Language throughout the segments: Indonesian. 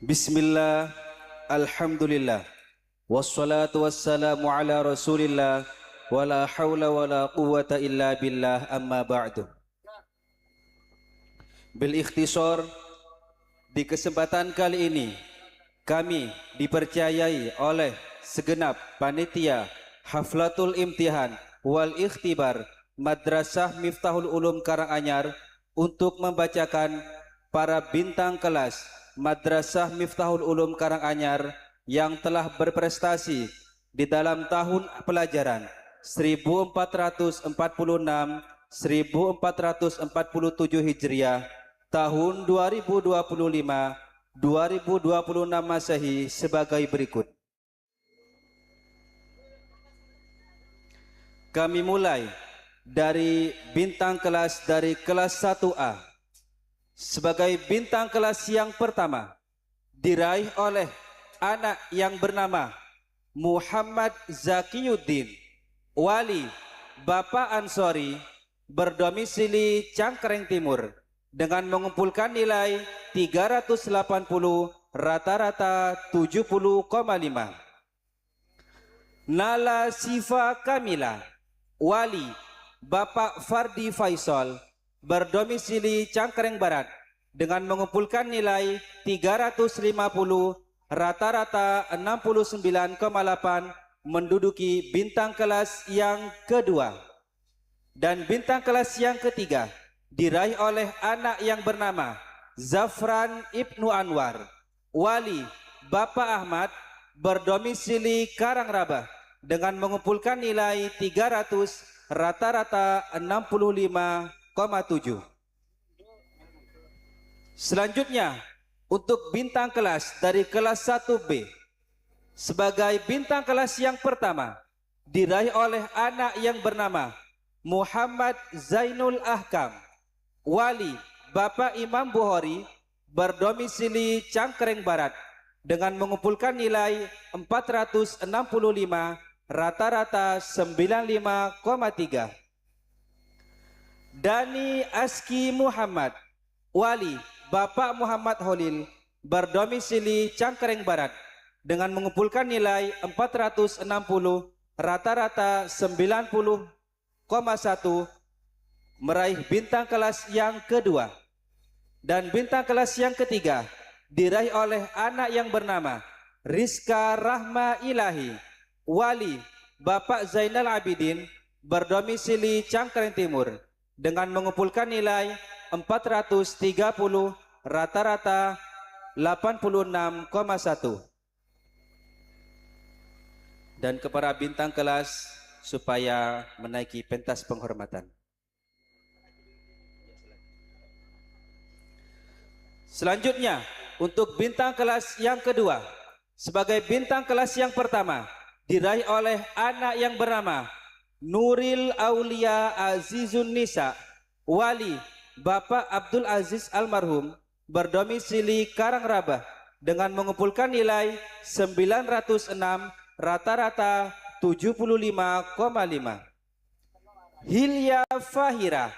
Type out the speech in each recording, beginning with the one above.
Bismillah, Alhamdulillah, wassalatu wassalamu ala rasulillah, wala hawla wala quwwata illa billah, amma ba'du. Bil ikhtisar, di kesempatan kali ini kami dipercayai oleh segenap panitia Haflatul Imtihan wal Ikhtibar Madrasah Miftahul Ulum Karanganyar untuk membacakan para bintang kelas Madrasah Miftahul Ulum Karanganyar yang telah berprestasi di dalam tahun pelajaran 1446 1447 Hijriah, tahun 2025 2026 Masehi sebagai berikut. Kami mulai dari bintang kelas dari kelas 1A. Sebagai bintang kelas yang pertama diraih oleh anak yang bernama Muhammad Zakiyuddin, wali Bapak Ansori, berdomisili Cangkring Timur, dengan mengumpulkan nilai 380, rata-rata 70,5. Nala Sifa Kamila, wali Bapak Fardi Faisal, berdomisili Cangkring Barat, dengan mengumpulkan nilai 350, rata-rata 69,8, menduduki bintang kelas yang kedua. Dan bintang kelas yang ketiga diraih oleh anak yang bernama Zafran Ibnu Anwar, wali Bapak Ahmad, berdomisili Karangrabah, dengan mengumpulkan nilai 300, rata-rata 65,7. Selanjutnya, untuk bintang kelas dari kelas 1B, sebagai bintang kelas yang pertama diraih oleh anak yang bernama Muhammad Zainul Ahkam, wali Bapak Imam Bukhari, berdomisili Cangkring Barat, dengan mengumpulkan nilai 465, rata-rata 95,3. Dani Aski Muhammad, wali Bapak Muhammad Holil, berdomisili Cangkring Barat, dengan mengumpulkan nilai 460, rata-rata 90,1, meraih bintang kelas yang kedua. Dan bintang kelas yang ketiga diraih oleh anak yang bernama Rizka Rahma Ilahi, wali Bapak Zainal Abidin, berdomisili Cangkring Timur, dengan mengumpulkan nilai 430, rata-rata 86,1. Dan kepada bintang kelas supaya menaiki pentas penghormatan. Selanjutnya, untuk bintang kelas yang kedua, sebagai bintang kelas yang pertama diraih oleh anak yang bernama Nuril Aulia Azizun Nisa, wali Bapak Abdul Aziz Almarhum, berdomisili Karangrabah, dengan mengumpulkan nilai 906, rata-rata 75,5. Hilya Fahira,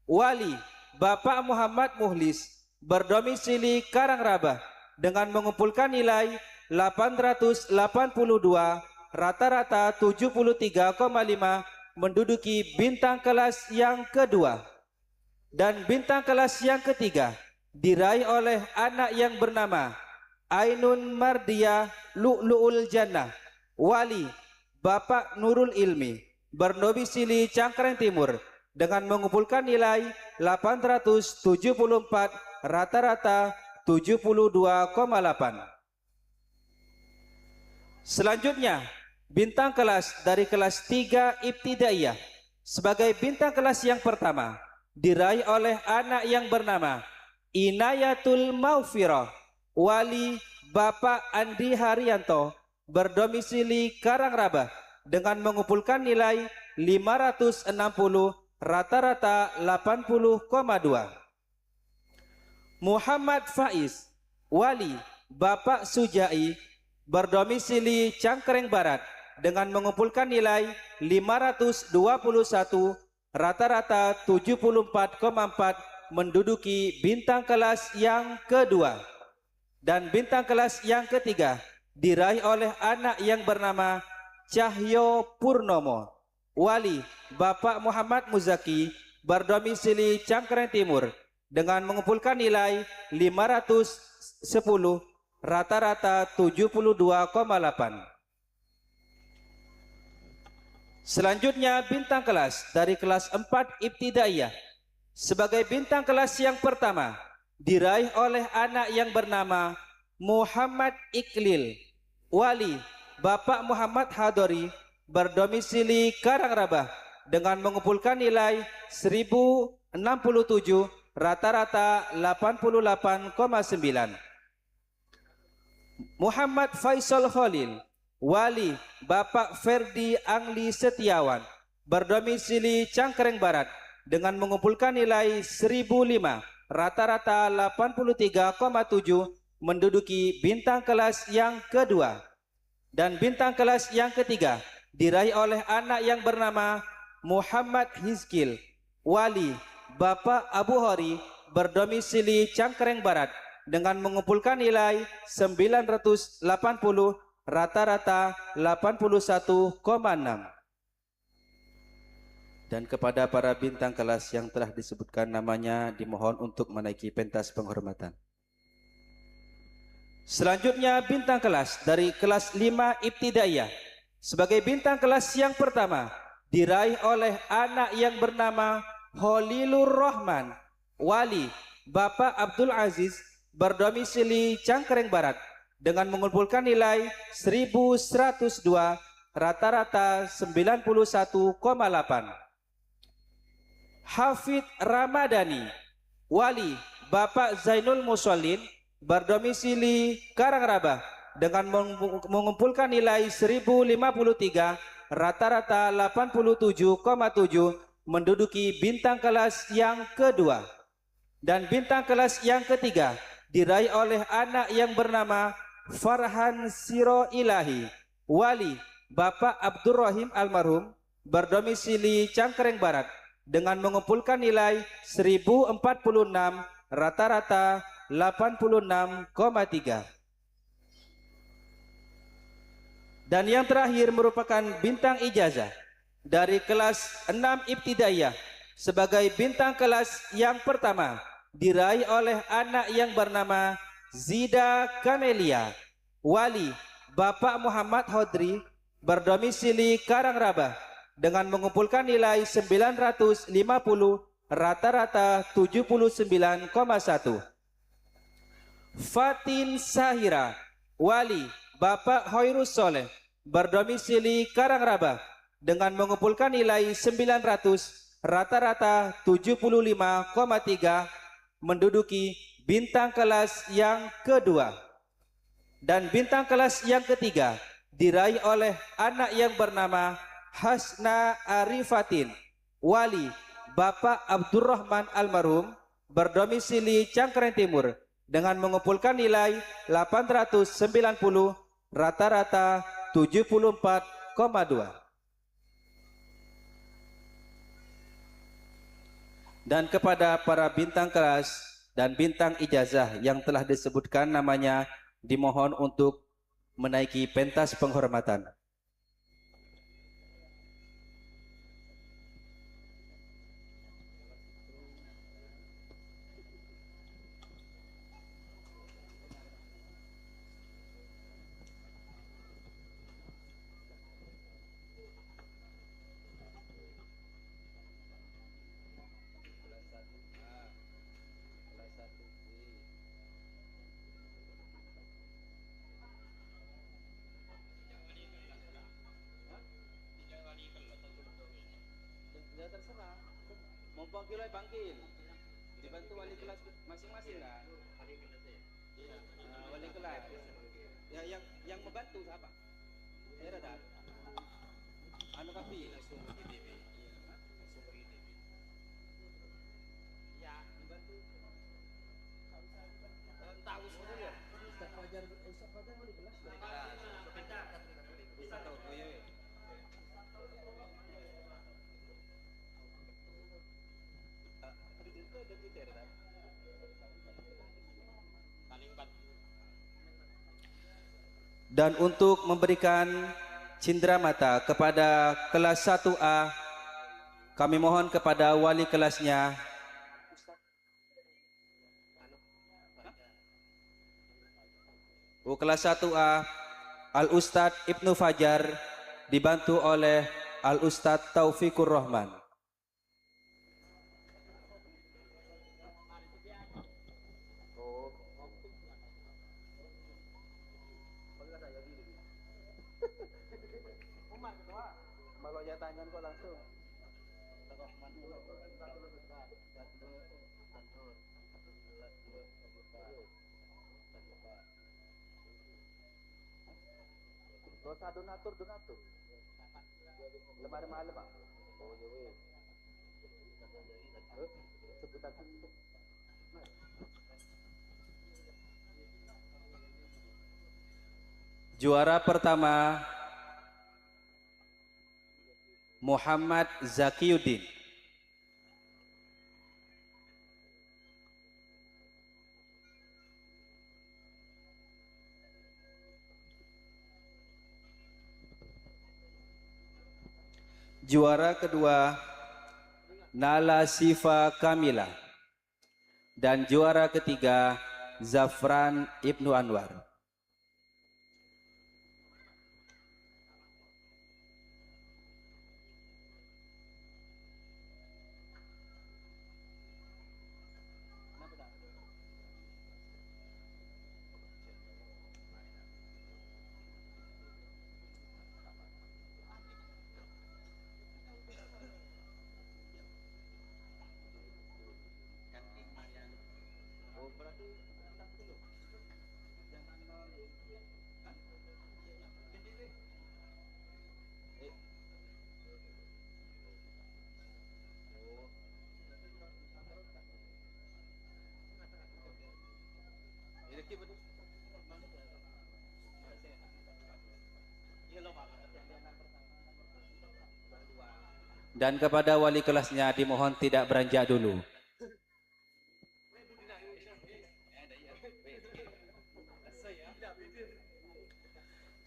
wali Bapak Muhammad Muhlis, berdomisili Karangrabah, dengan mengumpulkan nilai 882, rata-rata 73,5, menduduki bintang kelas yang kedua. Dan bintang kelas yang ketiga diraih oleh anak yang bernama Ainun Mardia Lu'lu'ul Jannah, wali Bapak Nurul Ilmi, berdomisili Cangkring Timur, dengan mengumpulkan nilai 874, rata-rata 72,8. Selanjutnya, bintang kelas dari kelas 3 Ibtidaiyah, sebagai bintang kelas yang pertama diraih oleh anak yang bernama Inayatul Maufirah, wali Bapak Andi Haryanto, berdomisili Karangrabah, dengan mengumpulkan nilai 560, rata-rata 80,2. Muhammad Faiz, wali Bapak Sujai, berdomisili Cangkring Barat, dengan mengumpulkan nilai 521, rata-rata 74,4, menduduki bintang kelas yang kedua. Dan bintang kelas yang ketiga diraih oleh anak yang bernama Cahyo Purnomo, wali Bapak Muhammad Muzaki, berdomisili Cangkring Timur, dengan mengumpulkan nilai 510, rata-rata 72,8. Selanjutnya bintang kelas dari kelas 4 Ibtidaiyah. Sebagai bintang kelas yang pertama diraih oleh anak yang bernama Muhammad Iklil, wali Bapak Muhammad Hadori, berdomisili Karangrabah, dengan mengumpulkan nilai 1067, rata-rata 88,9. Muhammad Faisal Khalil, wali Bapak Ferdi Angli Setiawan, berdomisili Cangkring Barat, dengan mengumpulkan nilai 1005, rata-rata 83,7, menduduki bintang kelas yang kedua. Dan bintang kelas yang ketiga diraih oleh anak yang bernama Muhammad Hizkil, wali Bapak Abu Hori, berdomisili Cangkring Barat, dengan mengumpulkan nilai 980, rata-rata 81,6. Dan kepada para bintang kelas yang telah disebutkan namanya dimohon untuk menaiki pentas penghormatan. Selanjutnya bintang kelas dari kelas 5 Ibtidaiyah. Sebagai bintang kelas yang pertama diraih oleh anak yang bernama Holilur Rahman, wali Bapak Abdul Aziz, berdomisili Cangkring Barat, dengan mengumpulkan nilai 1102, rata-rata 91,8. Hafid Ramadhani, wali Bapak Zainul Musallin, berdomisili Karangrabah, dengan mengumpulkan nilai 1053, rata-rata 87,7, menduduki bintang kelas yang kedua. Dan bintang kelas yang ketiga diraih oleh anak yang bernama Farhan Siro Ilahi, wali Bapak Abdurrahim Almarhum, berdomisili Cangkring Barat, dengan mengumpulkan nilai 1046, rata-rata 86,3. Dan yang terakhir merupakan bintang ijazah dari kelas 6 Ibtidaiyah. Sebagai bintang kelas yang pertama diraih oleh anak yang bernama Zida Kamelia, wali Bapak Muhammad Hodri, berdomisili Karangrabah, dengan mengumpulkan nilai 950, rata-rata 79,1. Fatin Sahira, wali Bapak Hoirus Soleh, berdomisili Karangrabah, dengan mengumpulkan nilai 900, rata-rata 75,3, menduduki bintang kelas yang kedua. Dan bintang kelas yang ketiga diraih oleh anak yang bernama Hasna Arifatin, wali Bapak Abdurrahman Almarhum, berdomisili Cangkring Timur, dengan mengumpulkan nilai 890, rata-rata 74,2. Dan kepada para bintang kelas dan bintang ijazah yang telah disebutkan namanya dimohon untuk menaiki pentas penghormatan. Ya terserah, mau panggil aja panggil, dibantu wali kelas masing-masing kan. Wali kelas. Ya yang membantu siapa? Ya dah. Anu kapi. Ya membantu. Tahu semua ya. Ustaz Fajar wali kelas. Bisa tahu. Oh iya. Paling 4 Dan untuk memberikan cindera mata kepada kelas 1A, kami mohon kepada wali kelasnya kelas 1A Al-Ustadz Ibnu Fajar dibantu oleh Al-Ustadz Taufikur Rahman. Dosa donatur lemari malam pak. Juara pertama Muhammad Zakiyuddin. Juara kedua Nala Sifa Kamila. Dan juara ketiga Zafran Ibnu Anwar. Dan kepada wali kelasnya dimohon tidak beranjak dulu.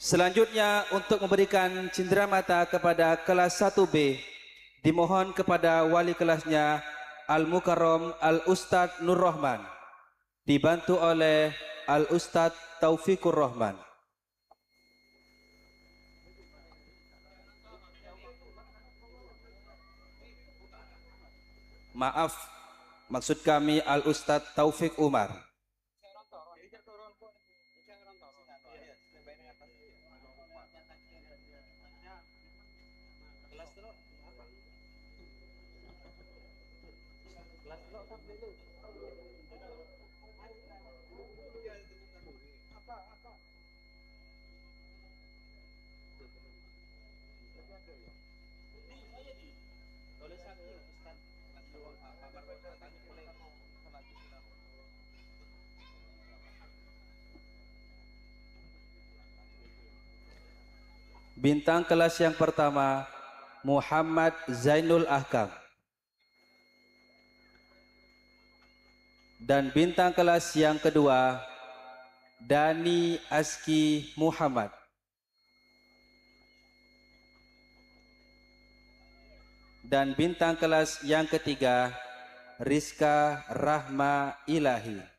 Selanjutnya untuk memberikan cindera mata kepada kelas 1B, dimohon kepada wali kelasnya Al-Mukarram Al-Ustadz Nur Rahman, dibantu oleh Al-Ustadz Taufikur Rahman. Maaf, maksud kami Al-Ustadz Taufik Umar. Bintang kelas yang pertama Muhammad Zainul Ahkam. Dan bintang kelas yang kedua Dani Aski Muhammad. Dan bintang kelas yang ketiga Rizka Rahma Ilahi.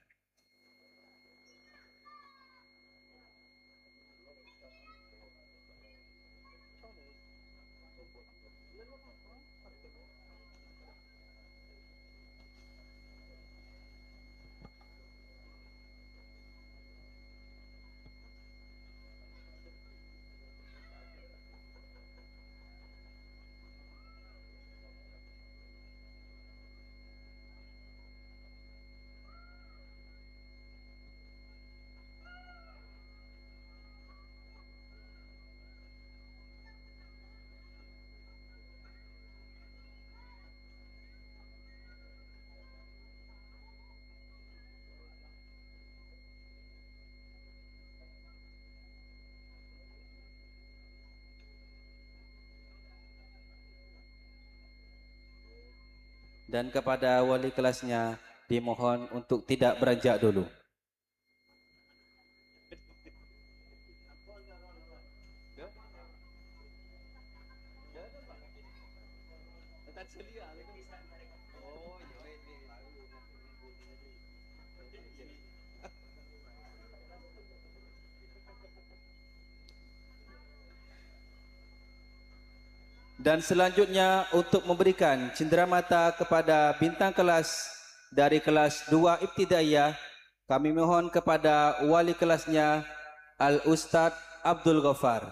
Dan kepada wali kelasnya dimohon untuk tidak beranjak dulu. Dan selanjutnya untuk memberikan cenderamata kepada bintang kelas dari kelas 2 Ibtidaiyah, kami mohon kepada wali kelasnya Al-Ustadz Abdul Ghaffar,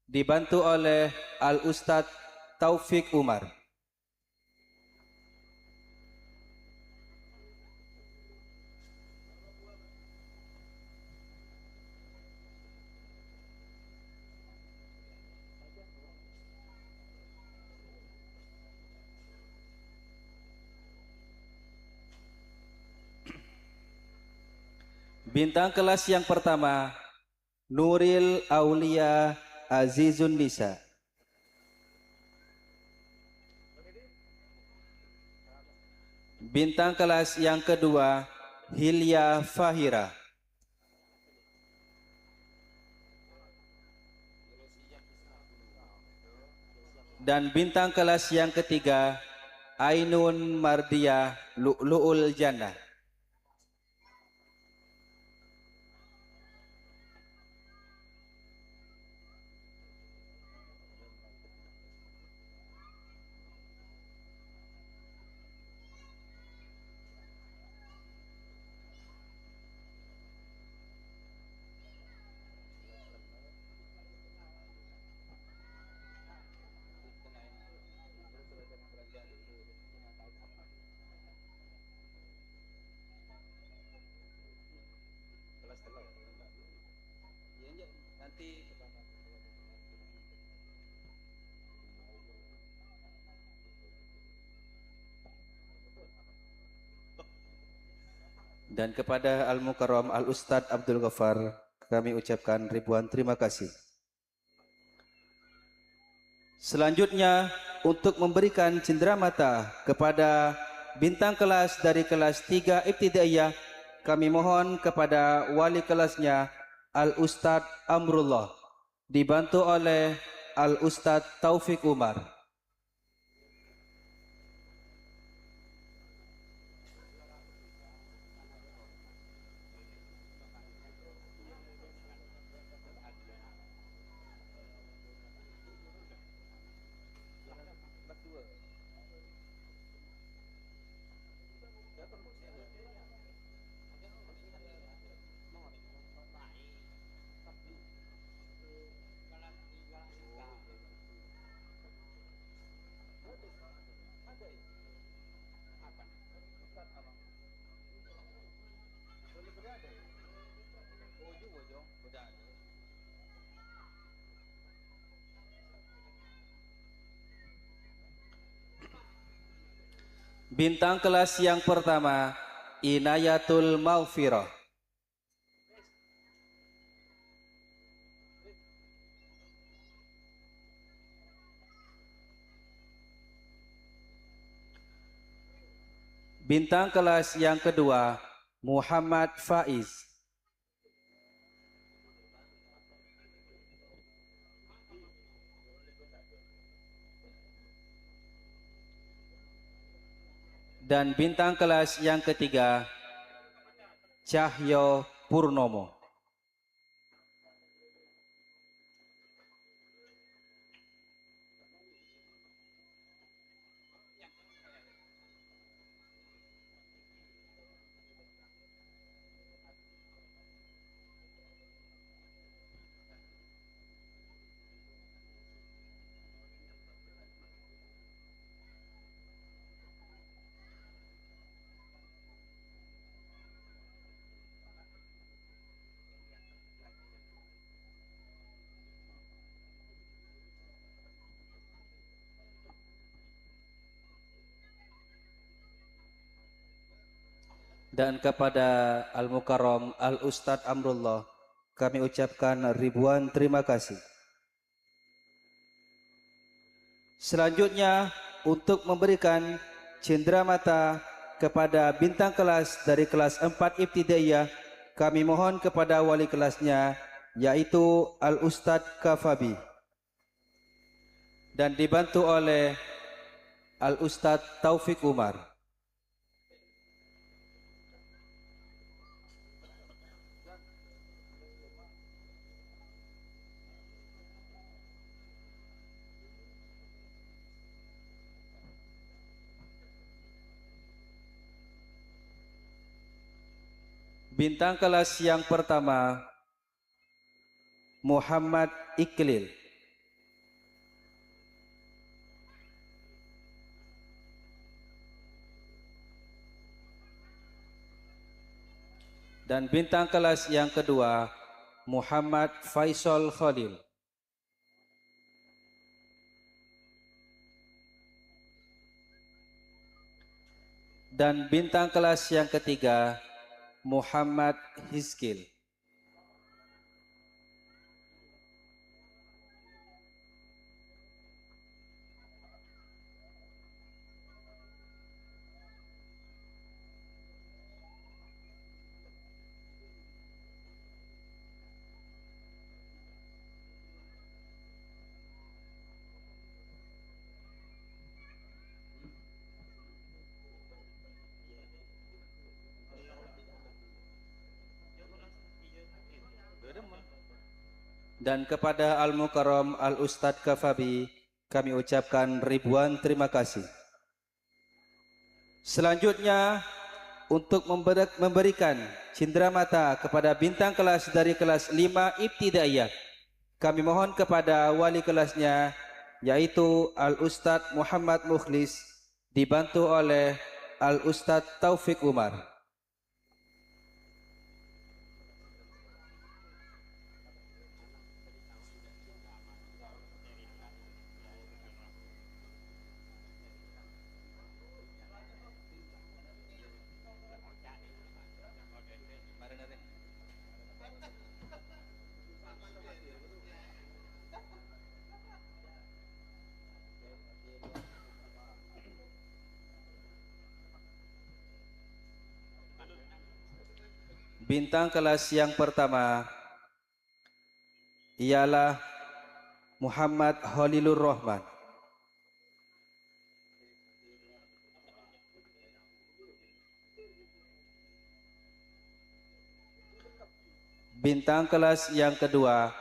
dibantu oleh Al-Ustadz Taufik Umar. Bintang kelas yang pertama, Nuril Aulia Azizun Nisa. Bintang kelas yang kedua, Hilya Fahira. Dan bintang kelas yang ketiga, Ainun Mardiah Lu'lu'ul Jannah. Dan kepada Al-Mukarram Al-Ustadz Abdul Ghaffar, kami ucapkan ribuan terima kasih. Selanjutnya untuk memberikan cenderamata kepada bintang kelas dari kelas 3 Ibtidaiyah, kami mohon kepada wali kelasnya Al-Ustadz Amrullah, dibantu oleh Al-Ustadz Taufik Umar. Bintang kelas yang pertama, Inayatul Maghfirah. Bintang kelas yang kedua, Muhammad Faiz. Dan bintang kelas yang ketiga, Cahyo Purnomo. Dan kepada Al-Mukarram Al-Ustadz Amrullah, kami ucapkan ribuan terima kasih. Selanjutnya untuk memberikan cenderamata kepada bintang kelas dari kelas 4 Ibtidaiyah, kami mohon kepada wali kelasnya, yaitu Al-Ustadz Kafabi, dan dibantu oleh Al-Ustadz Taufik Umar. Bintang kelas yang pertama, Muhammad Iqlil. Dan bintang kelas yang kedua, Muhammad Faisal Khalil. Dan bintang kelas yang ketiga, Muhammad Hizkil. Dan kepada Al-Mukarram Al-Ustadz Kafabi kami ucapkan ribuan terima kasih. Selanjutnya untuk memberikan cenderamata kepada bintang kelas dari kelas 5 Ibtidaiyah, kami mohon kepada wali kelasnya yaitu Al-Ustadz Muhammad Mukhlis dibantu oleh Al-Ustadz Taufik Umar. Bintang kelas yang pertama ialah Muhammad Khalilur Rahman. Bintang kelas yang kedua,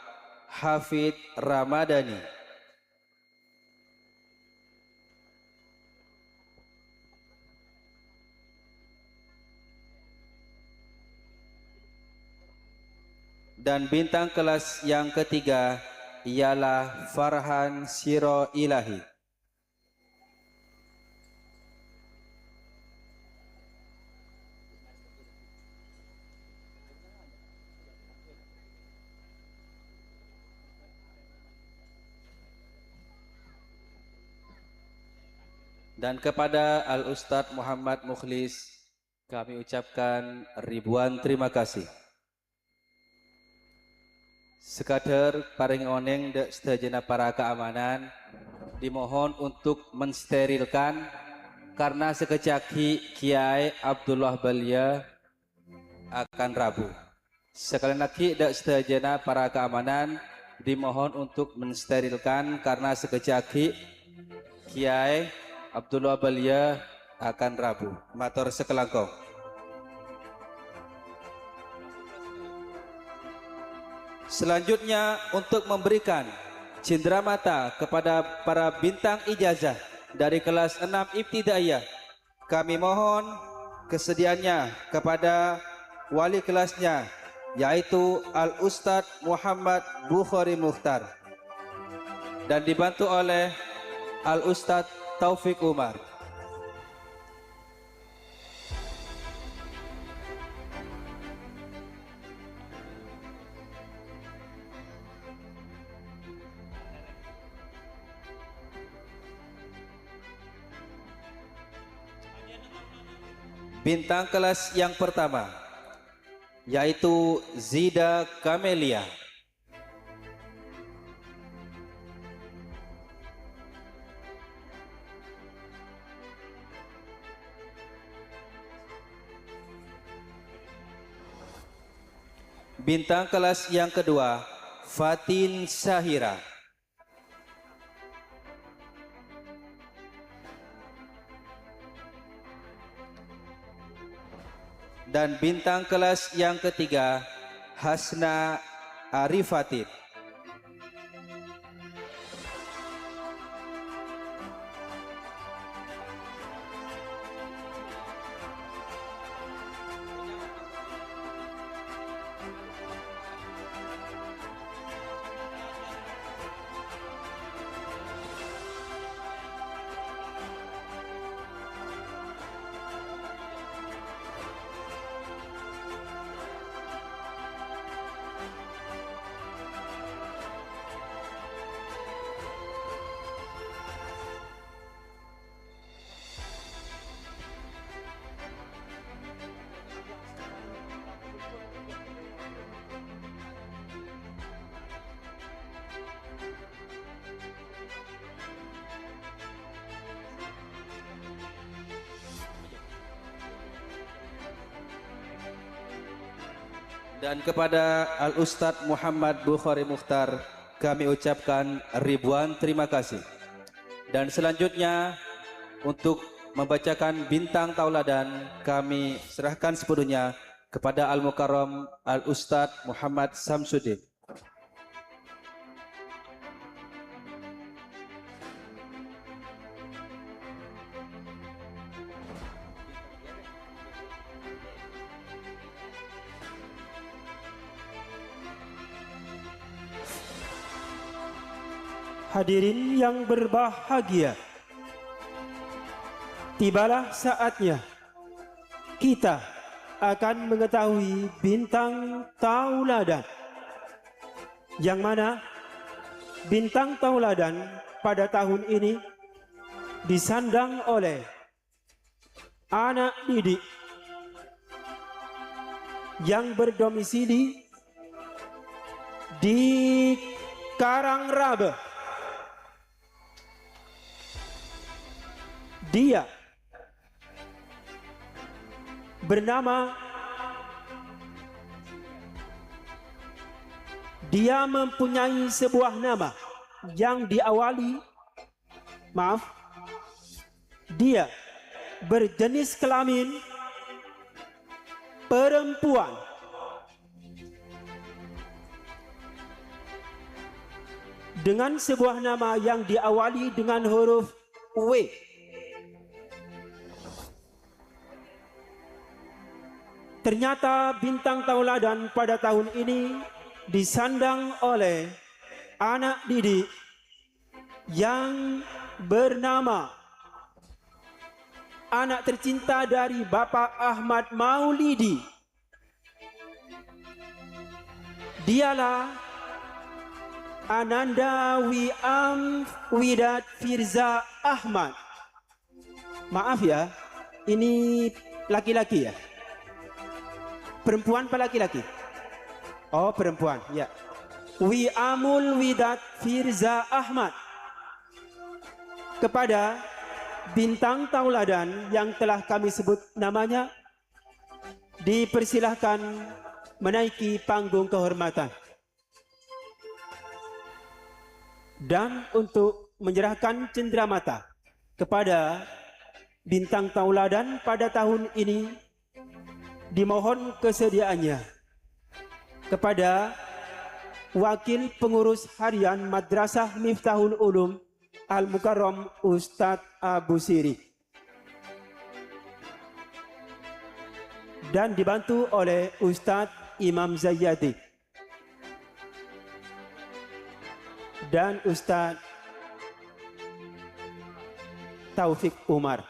Hafid Ramadhani. Dan bintang kelas yang ketiga ialah Farhan Siro Ilahi. Dan kepada Al-Ustadz Muhammad Mukhlis kami ucapkan ribuan terima kasih. Sekadar paring oneng dek sedajana para keamanan dimohon untuk mensterilkan karena sekejap Kiai Abdullah Balia akan rabu. Sekali lagi dek sedajana para keamanan dimohon untuk mensterilkan karena sekejap Kiai Abdullah Balia akan rabu. Matur sekelangkong. Selanjutnya untuk memberikan cenderamata kepada para bintang ijazah dari kelas 6 Ibtidaiyah, kami mohon kesediaannya kepada wali kelasnya yaitu Al-Ustadz Muhammad Bukhari Mukhtar dan dibantu oleh Al-Ustadz Taufik Umar. Bintang kelas yang pertama yaitu Zida Kamelia. Bintang kelas yang kedua Fatin Syahira. Dan bintang kelas yang ketiga Hasna Arifatin. Dan kepada Al-Ustadz Muhammad Bukhari Mukhtar kami ucapkan ribuan terima kasih. Dan selanjutnya untuk membacakan bintang tauladan kami serahkan sepenuhnya kepada Al-Mukarram Al-Ustadz Muhammad Samsudin. Hadirin yang berbahagia, tibalah saatnya kita akan mengetahui bintang tauladan, yang mana bintang tauladan pada tahun ini disandang oleh anak didik yang berdomisili di Karangrabe. Dia mempunyai sebuah nama yang diawali, dia berjenis kelamin perempuan. Dengan sebuah nama yang diawali dengan huruf W. Ternyata bintang tauladan pada tahun ini disandang oleh anak didik yang bernama anak tercinta dari Bapak Ahmad Maulidi. Dialah Ananda Widat Firza Ahmad. Maaf ya, ini laki-laki ya? Perempuan apa laki-laki? Oh, perempuan, ya. Amul Widat Firza Ahmad. Kepada bintang tauladan yang telah kami sebut namanya, dipersilahkan menaiki panggung kehormatan. Dan untuk menyerahkan cenderamata kepada bintang tauladan pada tahun ini, dimohon kesediaannya kepada Wakil Pengurus Harian Madrasah Miftahul Ulum Al-Mukarram Ustadz Abu Siri, dan dibantu oleh Ustadz Imam Zayyadi dan Ustadz Taufik Umar.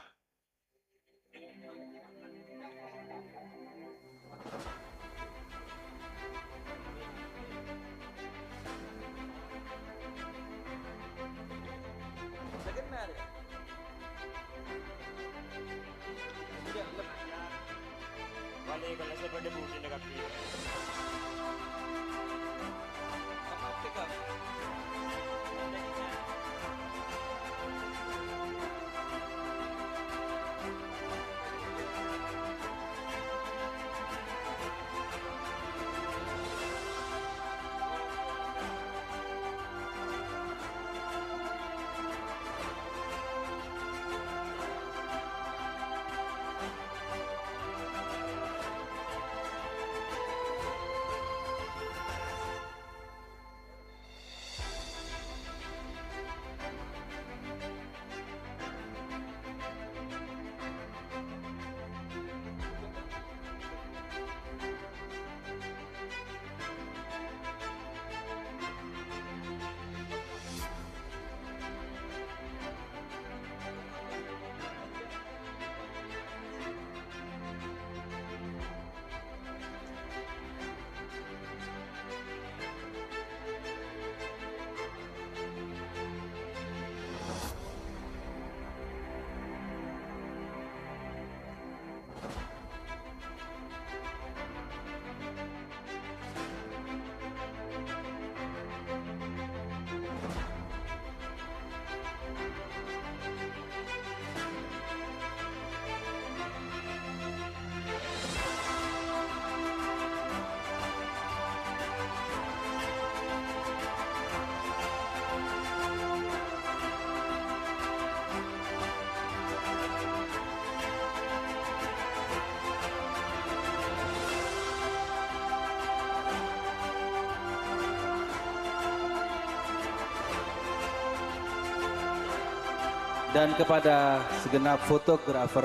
dan kepada segenap fotografer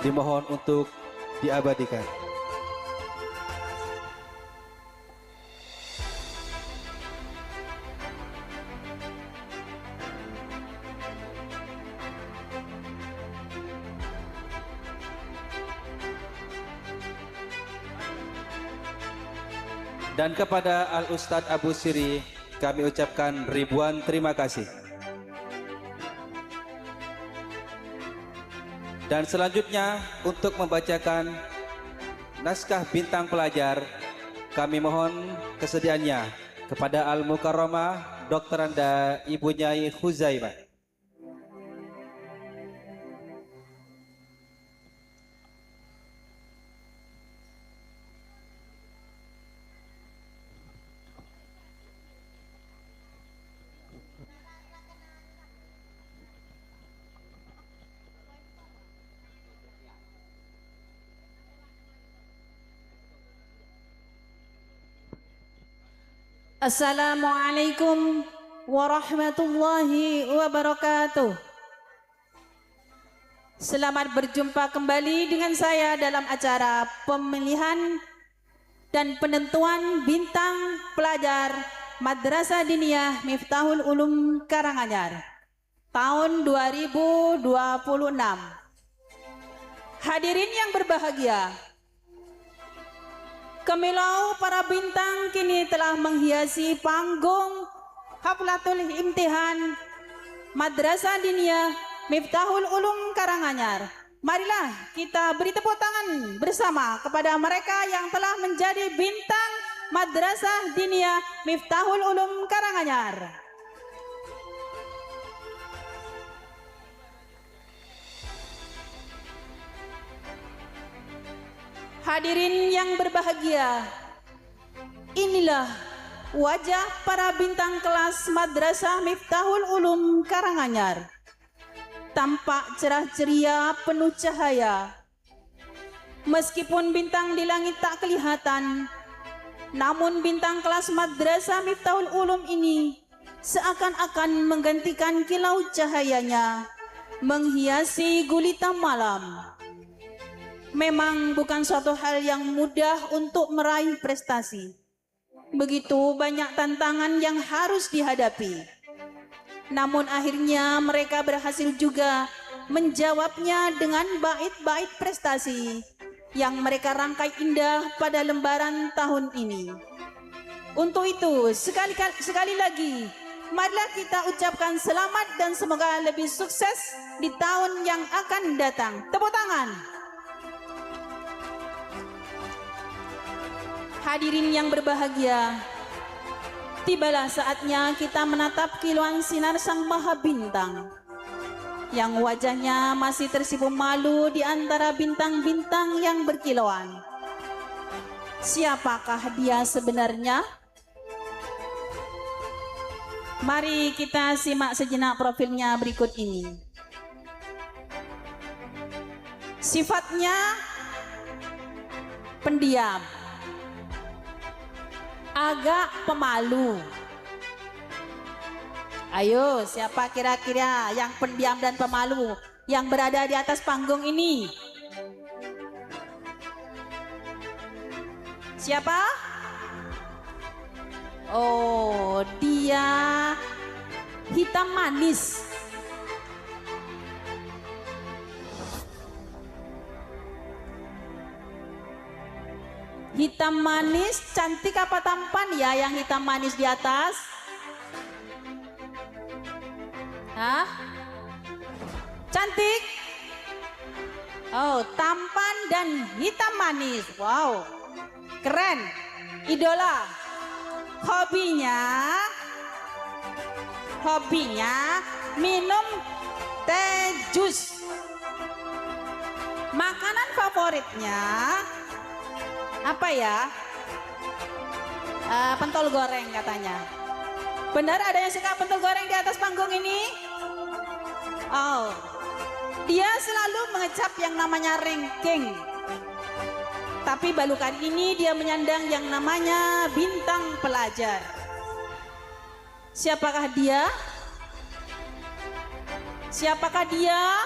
dimohon untuk diabadikan. Dan kepada Al-Ustadz Abu Siri kami ucapkan ribuan terima kasih. Dan selanjutnya untuk membacakan naskah bintang pelajar, kami mohon kesediaannya kepada Al-Mukarramah Dr. Anda Ibu Nyai Huzaimah. Assalamualaikum warahmatullahi wabarakatuh. Selamat berjumpa kembali dengan saya dalam acara pemilihan dan penentuan bintang pelajar Madrasah Diniyah Miftahul Ulum Karanganyar tahun 2026. Hadirin yang berbahagia, kemilau para bintang kini telah menghiasi panggung Haflatul Imtihan Madrasah Diniyah Miftahul Ulum Karanganyar. Marilah kita beri tepuk tangan bersama kepada mereka yang telah menjadi bintang Madrasah Diniyah Miftahul Ulum Karanganyar. Hadirin yang berbahagia, inilah wajah para bintang kelas Madrasah Miftahul Ulum Karanganyar. Tampak cerah ceria, penuh cahaya. Meskipun bintang di langit tak kelihatan, namun bintang kelas Madrasah Miftahul Ulum ini seakan-akan menggantikan kilau cahayanya, menghiasi gulita malam. Memang bukan suatu hal yang mudah untuk meraih prestasi. Begitu banyak tantangan yang harus dihadapi. Namun akhirnya mereka berhasil juga menjawabnya dengan bait-bait prestasi yang mereka rangkai indah pada lembaran tahun ini. Untuk itu, sekali lagi, marilah kita ucapkan selamat dan semoga lebih sukses di tahun yang akan datang. Tepuk tangan. Hadirin yang berbahagia, tibalah saatnya kita menatap kilauan sinar Sang Maha Bintang yang wajahnya masih tersipu malu di antara bintang-bintang yang berkilauan. Siapakah dia sebenarnya? Mari kita simak sejenak profilnya berikut ini. Sifatnya pendiam, agak pemalu. Ayo, siapa kira-kira yang pendiam dan pemalu yang berada di atas panggung ini? Siapa? Oh, dia hitam manis. Hitam manis, cantik apa tampan ya yang hitam manis di atas? Hah? Cantik? Oh, tampan dan hitam manis. Wow, keren. Idola. Hobinya minum teh jus. Makanan favoritnya apa ya? Pentol goreng katanya. Benar ada yang suka pentol goreng di atas panggung ini? Oh, dia selalu mengecap yang namanya ranking. Tapi baru kali ini dia menyandang yang namanya bintang pelajar. Siapakah dia? Siapakah dia?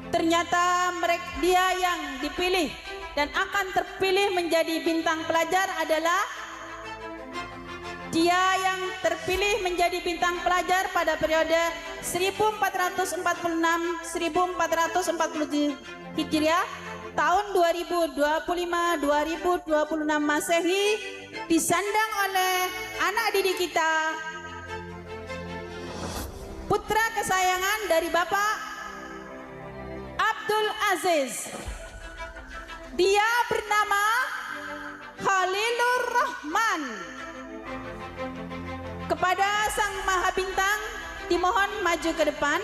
Ternyata dia yang dipilih dan akan terpilih menjadi bintang pelajar adalah dia yang terpilih menjadi bintang pelajar pada periode 1446-1447 Hijriah tahun 2025-2026 Masehi, disandang oleh anak didik kita, putra kesayangan dari Bapak Abdul Aziz. Dia bernama Khalilur Rahman. Kepada Sang Maha Bintang dimohon maju ke depan.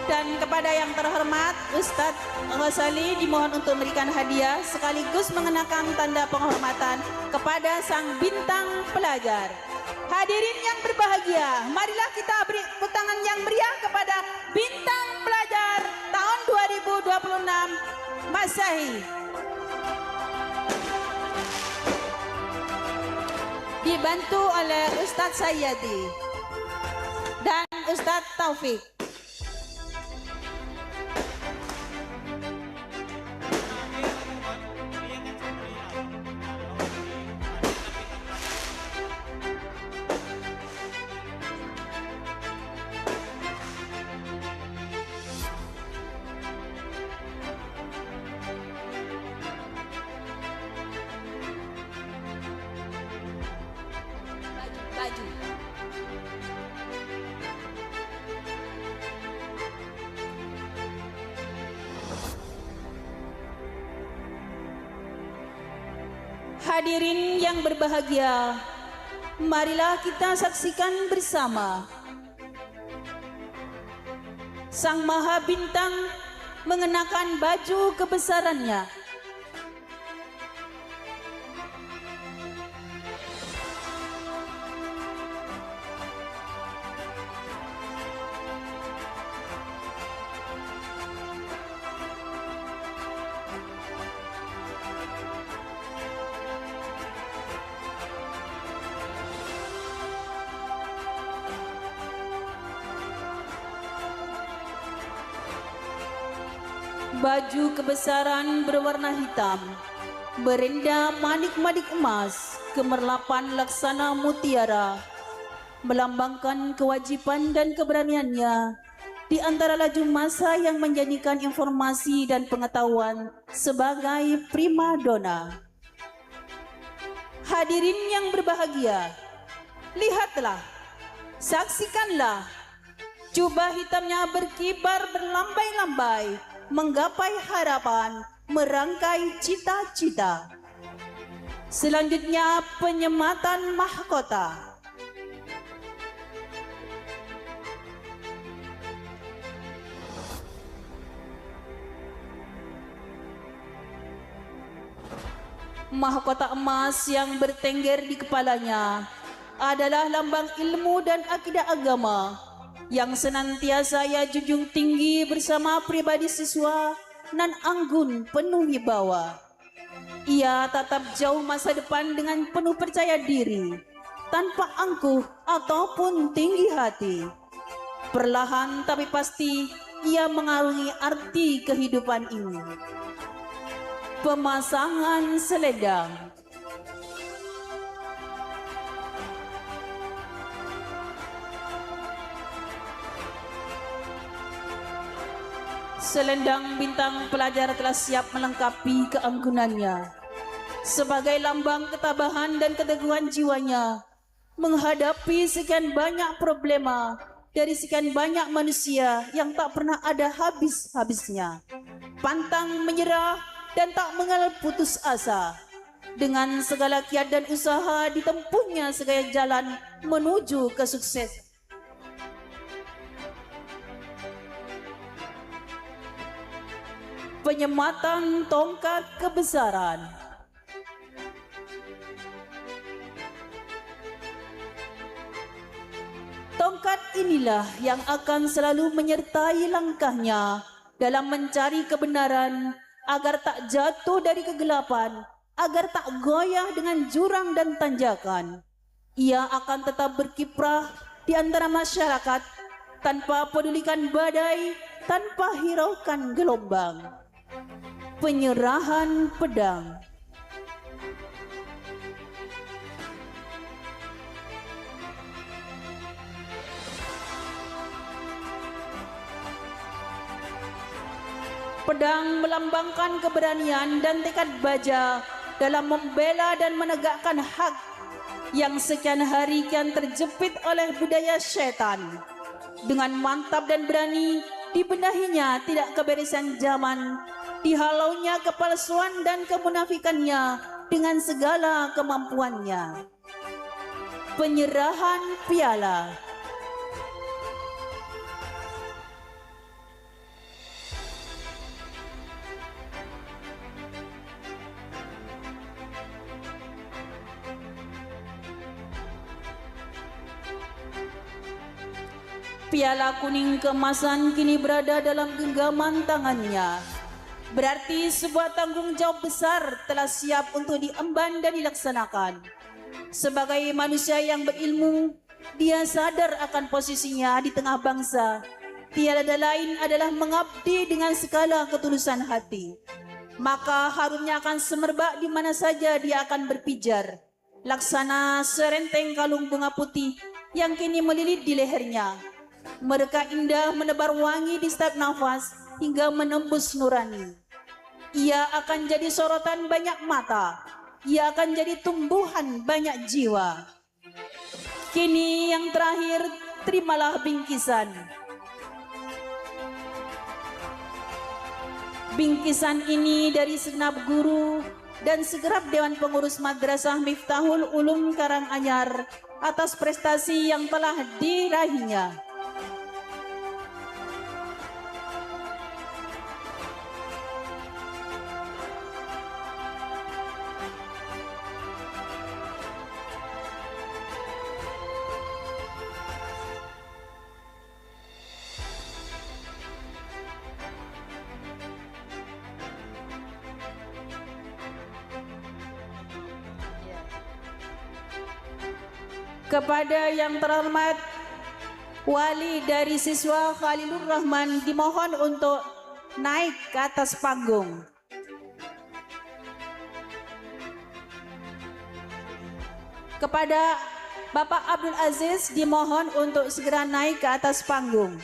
Dan kepada yang terhormat Ustadz Ghazali dimohon untuk memberikan hadiah sekaligus mengenakan tanda penghormatan kepada sang bintang pelajar. Hadirin yang berbahagia, marilah kita beri tepuk tangan yang meriah kepada bintang pelajar tahun 2026 Masehi. Dibantu oleh Ustadz Sayyadi dan Ustadz Taufik. Baju. Hadirin yang berbahagia, marilah kita saksikan bersama Sang Maha Bintang mengenakan baju kebesarannya. Baju kebesaran berwarna hitam, berenda manik-manik emas, kemerlapan laksana mutiara, melambangkan kewajiban dan keberaniannya di antara laju masa yang menjanjikan informasi dan pengetahuan sebagai primadona. Hadirin yang berbahagia, lihatlah, saksikanlah, jubah hitamnya berkibar berlambai-lambai, menggapai harapan, merangkai cita-cita. Selanjutnya penyematan mahkota. Mahkota emas yang bertengger di kepalanya adalah lambang ilmu dan akidah agama yang senantiasa ia junjung tinggi bersama pribadi siswa nan anggun penuh wibawa. Ia tatap jauh masa depan dengan penuh percaya diri, tanpa angkuh ataupun tinggi hati. Perlahan tapi pasti ia mengarungi arti kehidupan ini. Pemasangan selendang. Selendang bintang pelajar telah siap melengkapi keanggunannya sebagai lambang ketabahan dan keteguhan jiwanya menghadapi sekian banyak problema dari sekian banyak manusia yang tak pernah ada habis-habisnya, pantang menyerah dan tak mengenal putus asa. Dengan segala kiat dan usaha ditempuhnya segala jalan menuju kesuksesan. Penyematan tongkat kebesaran. Tongkat inilah yang akan selalu menyertai langkahnya dalam mencari kebenaran agar tak jatuh dari kegelapan, agar tak goyah dengan jurang dan tanjakan. Ia akan tetap berkiprah di antara masyarakat tanpa pedulikan badai, tanpa hiraukan gelombang. Penyerahan pedang. Pedang melambangkan keberanian dan tekad baja dalam membela dan menegakkan hak yang sekian hari kian terjepit oleh budaya setan. Dengan mantap dan berani, dibenahinya tidak keberesan zaman, dihalaunya kepalsuan dan kemunafikannya dengan segala kemampuannya. Penyerahan piala. Piala kuning keemasan kini berada dalam genggaman tangannya. Berarti sebuah tanggung jawab besar telah siap untuk diemban dan dilaksanakan. Sebagai manusia yang berilmu, dia sadar akan posisinya di tengah bangsa. Tiada lain adalah mengabdi dengan segala ketulusan hati. Maka harumnya akan semerbak di mana saja dia akan berpijar. Laksana serenteng kalung bunga putih yang kini melilit di lehernya. Mereka indah menebar wangi di setiap nafas hingga menembus nurani. Ia akan jadi sorotan banyak mata. Ia akan jadi tumbuhan banyak jiwa. Kini yang terakhir, terimalah bingkisan. Bingkisan ini dari segenap guru dan segenap Dewan Pengurus Madrasah Miftahul Ulum Karanganyar atas prestasi yang telah diraihnya. Kepada yang terhormat wali dari siswa Khalilur Rahman dimohon untuk naik ke atas panggung. Kepada Bapak Abdul Aziz dimohon untuk segera naik ke atas panggung.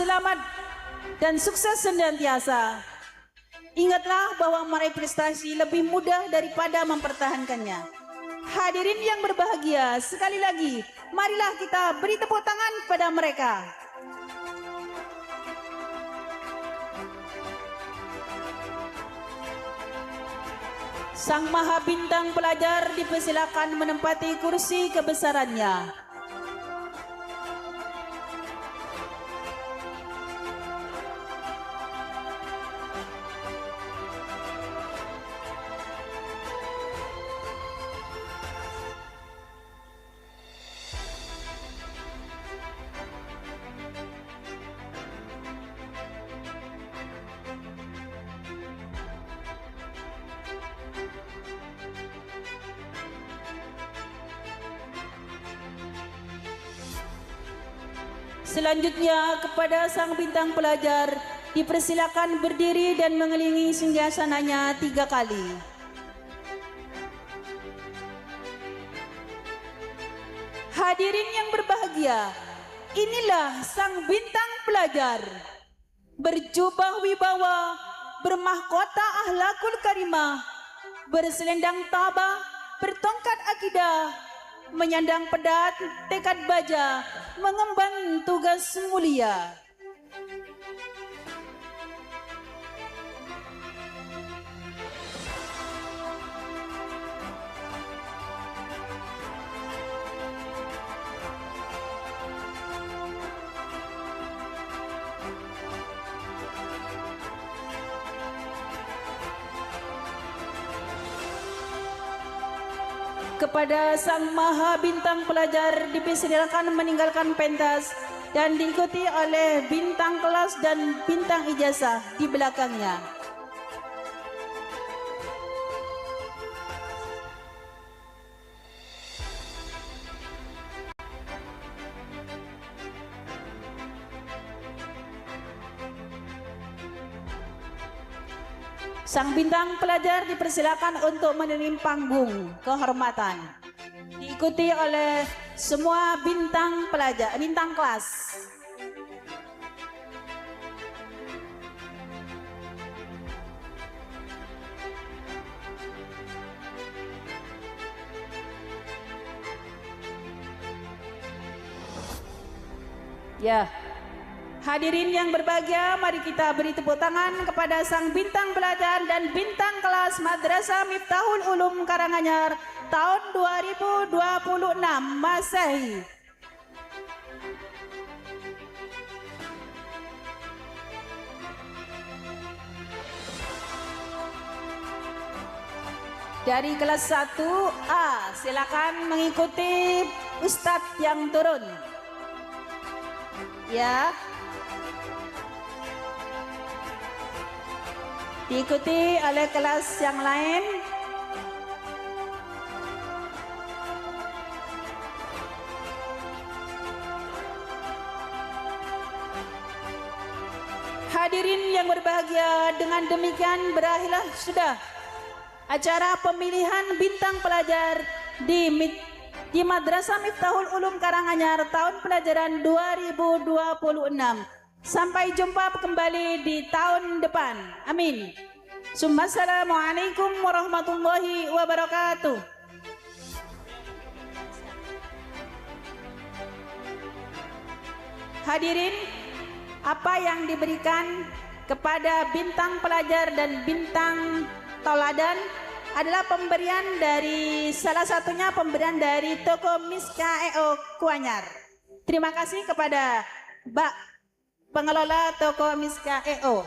Selamat dan sukses senantiasa. Ingatlah bahwa meraih prestasi lebih mudah daripada mempertahankannya. Hadirin yang berbahagia, sekali lagi marilah kita beri tepuk tangan kepada mereka. Sang Maha Bintang pelajar dipersilakan menempati kursi kebesarannya. Selanjutnya kepada sang bintang pelajar dipersilakan berdiri dan mengelilingi singgasananya 3 kali. Hadirin yang berbahagia, inilah sang bintang pelajar. Berjubah wibawa, bermahkota akhlakul karimah, berselendang tabah, bertongkat akidah, menyandang pedang tekad baja, mengemban tugas mulia. kepada sang maha bintang pelajar dipersilakan meninggalkan pentas dan diikuti oleh bintang kelas dan bintang ijazah di belakangnya. Sang bintang pelajar dipersilakan untuk menerima panggung kehormatan. Diikuti oleh semua bintang pelajar, bintang kelas. Ya. Hadirin yang berbahagia, mari kita beri tepuk tangan kepada sang bintang pelajar dan bintang kelas Madrasah Miftahul Ulum Karanganyar tahun 2026 Masehi. Dari kelas 1A, silakan mengikuti Ustadz yang turun. Ya. Diikuti oleh kelas yang lain. Hadirin yang berbahagia, dengan demikian berakhirlah sudah acara pemilihan bintang pelajar di Madrasah Miftahul Ulum Karanganyar tahun pelajaran 2026. Sampai jumpa kembali di tahun depan. Amin. Assalamualaikum warahmatullahi wabarakatuh. Hadirin, apa yang diberikan kepada bintang pelajar dan bintang tauladan adalah pemberian dari salah satunya pemberian dari toko Miska EO Kuanyar. Terima kasih kepada Mbak Pengelola toko Miska EO.